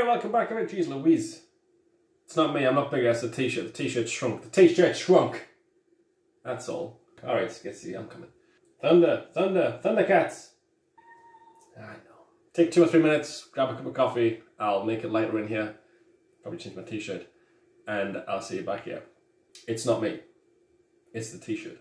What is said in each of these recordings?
welcome back. Jeez Louise. It's not me, I'm not bigger, it's the t-shirt. The t-shirt shrunk. The t-shirt shrunk. That's all. Alright, get see, I'm coming. Thunder, thunder, thundercats. I know. Take 2 or 3 minutes, grab a cup of coffee. I'll make it lighter in here. Probably change my t-shirt. And I'll see you back here. It's not me. It's the t-shirt.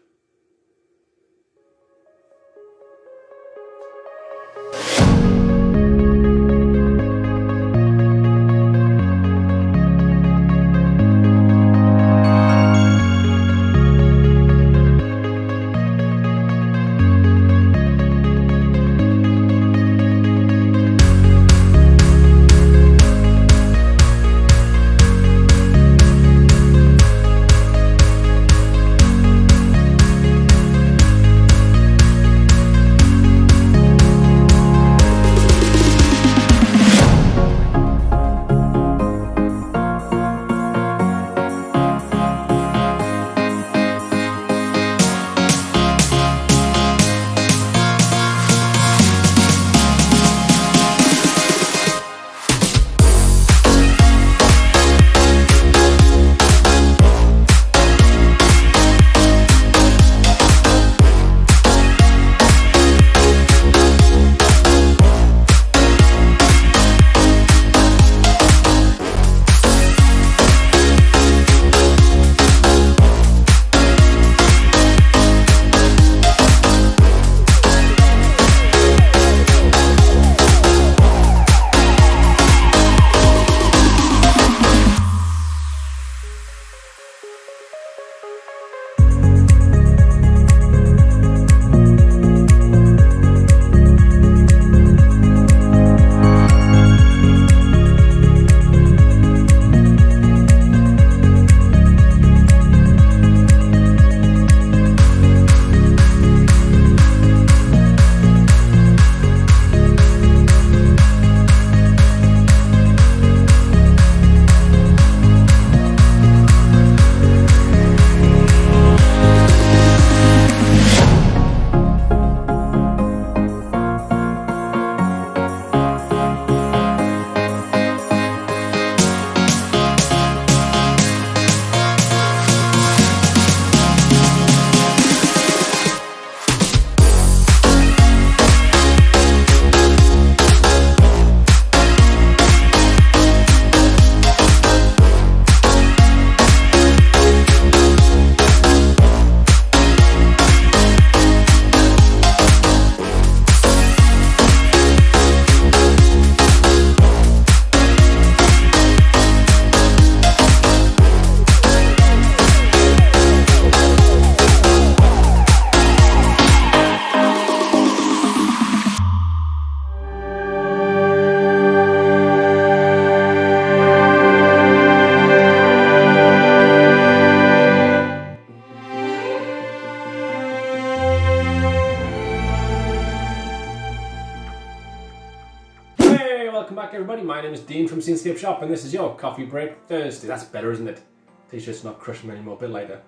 Welcome back everybody, my name is Dean from Scenescapeshop and this is your Coffee Break Thursday. That's better, isn't it? T-shirt's not crushing me anymore, a bit lighter.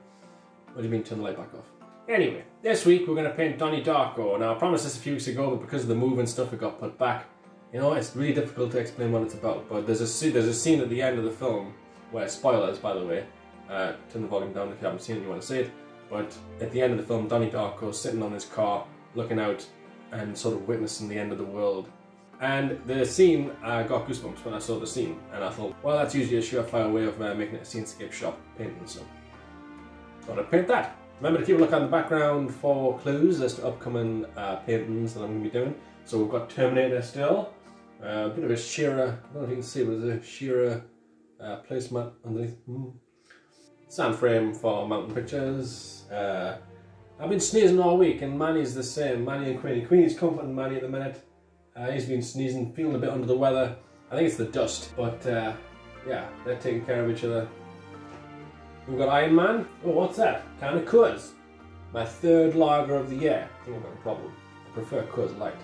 What do you mean turn the light back off? Anyway, this week we're going to paint Donnie Darko. Now I promised this a few weeks ago, but because of the move and stuff it got put back. You know, it's really difficult to explain what it's about, but there's a scene at the end of the film where, spoilers by the way, turn the volume down if you haven't seen it and you want to see it, but at the end of the film Donnie Darko's sitting on his car looking out and sort of witnessing the end of the world. And the scene got goosebumps when I saw the scene, and I thought, well, that's usually a surefire way of making it a Scenescapeshop painting, so thought I'd paint that. Remember to keep a look on the background for clues as to upcoming paintings that I'm going to be doing. So we've got Terminator still, a bit of a Shearer, I don't know if you can see, but there's a Shearer placemat underneath. Sand frame for mountain pictures. I've been sneezing all week, and Manny's the same. Manny and Queenie. Queenie's comforting Manny at the minute. He's been sneezing, feeling a bit under the weather. I think it's the dust, but yeah, they're taking care of each other. We've got Iron Man. Oh, what's that? Kind of Coors. My third lager of the year. I think I've got a problem. I prefer Coors Light.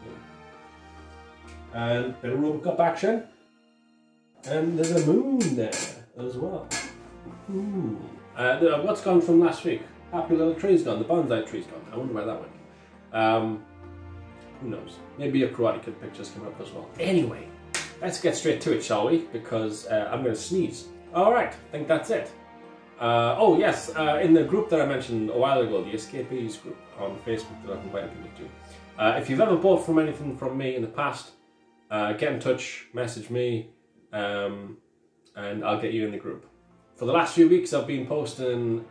But, yeah. And a bit of Robocop action. And there's a moon there as well. What's gone from last week? Happy Little Tree's gone. The bonsai tree's gone. I wonder where that went. Who knows? Maybe a Karate Kid picture's coming up as well. Anyway, let's get straight to it, shall we? Because I'm going to sneeze. Alright, I think that's it. Oh yes, in the group that I mentioned a while ago, the Escapism group on Facebook that I've invited people to. If you've ever bought from anything from me in the past, get in touch, message me, and I'll get you in the group. For the last few weeks I've been posting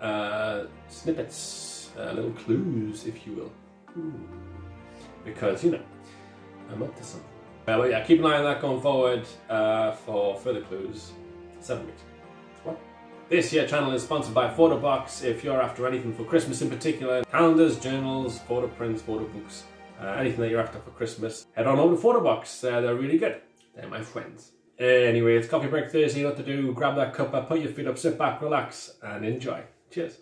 snippets, little clues if you will. Because, you know, I'm up to something. But yeah, keep an eye on that going forward for further clues. 7 weeks. What? This here channel is sponsored by Photobox. If you're after anything for Christmas in particular, calendars, journals, photo prints, photo books, anything that you're after for Christmas, head on over to Photobox. They're really good. They're my friends. Anyway, it's Coffee Break Thursday. You know what to do. Grab that cuppa, put your feet up, sit back, relax, and enjoy. Cheers.